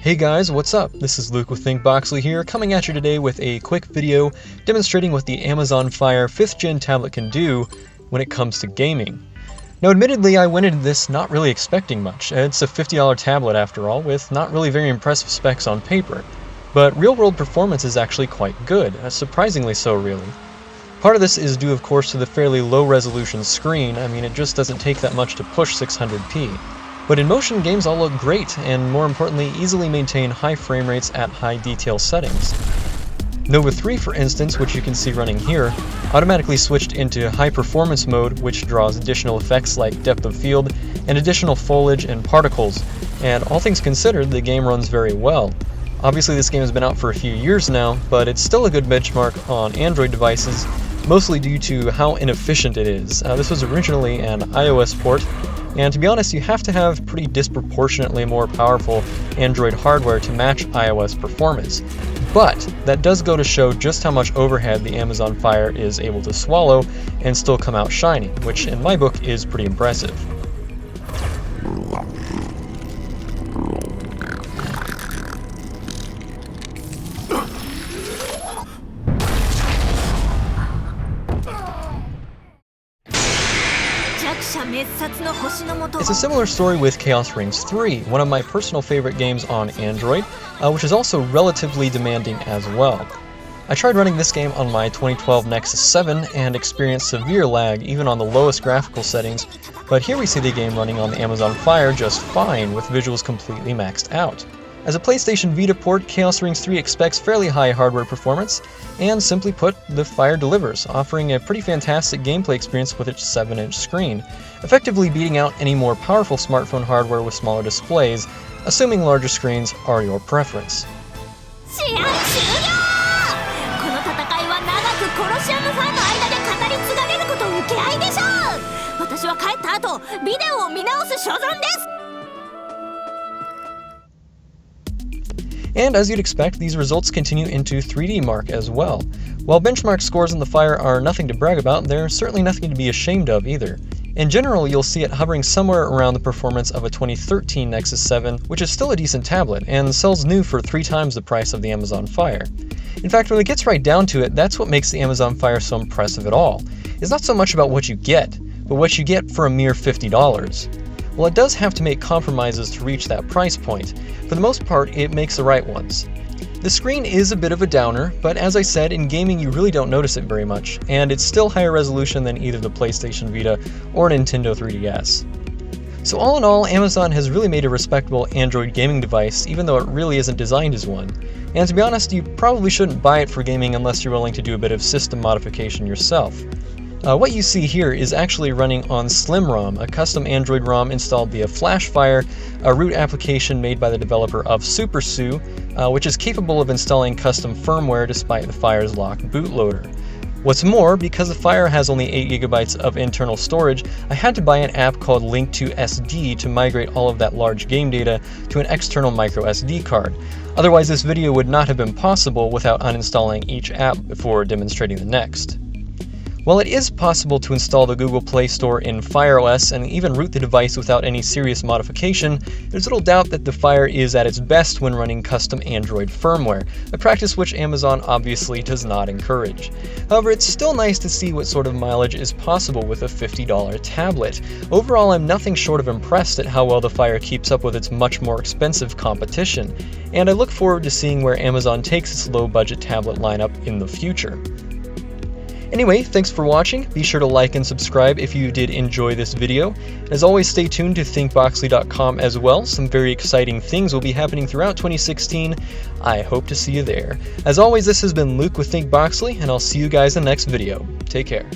Hey guys, what's up? This is Luke with ThinkBoxly here, coming at you today with a quick video demonstrating what the Amazon Fire 5th Gen tablet can do when it comes to gaming. Now admittedly, I went into this not really expecting much. It's a $50 tablet after all, with not really very impressive specs on paper. But real-world performance is actually quite good, surprisingly so really. Part of this is due of course to the fairly low-resolution screen. I mean, it just doesn't take that much to push 600p. But in motion, games all look great, and more importantly, easily maintain high frame rates at high detail settings. Nova 3, for instance, which you can see running here, automatically switched into high performance mode, which draws additional effects like depth of field and additional foliage and particles, and all things considered, the game runs very well. Obviously this game has been out for a few years now, but it's still a good benchmark on Android devices, mostly due to how inefficient it is. This was originally an iOS port, and to be honest, you have to have pretty disproportionately more powerful Android hardware to match iOS performance. But that does go to show just how much overhead the Amazon Fire is able to swallow and still come out shining, which in my book is pretty impressive. It's a similar story with Chaos Rings 3, one of my personal favorite games on Android, which is also relatively demanding as well. I tried running this game on my 2012 Nexus 7 and experienced severe lag even on the lowest graphical settings, but here we see the game running on the Amazon Fire just fine with visuals completely maxed out. As a PlayStation Vita port, Chaos Rings 3 expects fairly high hardware performance, and simply put, the Fire delivers, offering a pretty fantastic gameplay experience with its 7-inch screen, effectively beating out any more powerful smartphone hardware with smaller displays, assuming larger screens are your preference. And as you'd expect, these results continue into 3D Mark as well. While benchmark scores in the Fire are nothing to brag about, they're certainly nothing to be ashamed of either. In general, you'll see it hovering somewhere around the performance of a 2013 Nexus 7, which is still a decent tablet, and sells new for 3 times the price of the Amazon Fire. In fact, when it gets right down to it, that's what makes the Amazon Fire so impressive at all. It's not so much about what you get, but what you get for a mere $50. Well, it does have to make compromises to reach that price point. For the most part, it makes the right ones. The screen is a bit of a downer, but as I said, in gaming you really don't notice it very much, and it's still higher resolution than either the PlayStation Vita or Nintendo 3DS. So all in all, Amazon has really made a respectable Android gaming device, even though it really isn't designed as one. And to be honest, you probably shouldn't buy it for gaming unless you're willing to do a bit of system modification yourself. What you see here is actually running on Slim Rom, a custom Android ROM installed via FlashFire, a root application made by the developer of SuperSU, which is capable of installing custom firmware despite the Fire's locked bootloader. What's more, because the Fire has only 8GB of internal storage, I had to buy an app called Link2SD to migrate all of that large game data to an external microSD card. Otherwise, this video would not have been possible without uninstalling each app before demonstrating the next. While it is possible to install the Google Play Store in Fire OS and even root the device without any serious modification, there's little doubt that the Fire is at its best when running custom Android firmware, a practice which Amazon obviously does not encourage. However, it's still nice to see what sort of mileage is possible with a $50 tablet. Overall, I'm nothing short of impressed at how well the Fire keeps up with its much more expensive competition, and I look forward to seeing where Amazon takes its low-budget tablet lineup in the future. Anyway, thanks for watching. Be sure to like and subscribe if you did enjoy this video. As always, stay tuned to thinkboxly.com as well. Some very exciting things will be happening throughout 2016. I hope to see you there. As always, this has been Luke with ThinkBoxly, and I'll see you guys in the next video. Take care.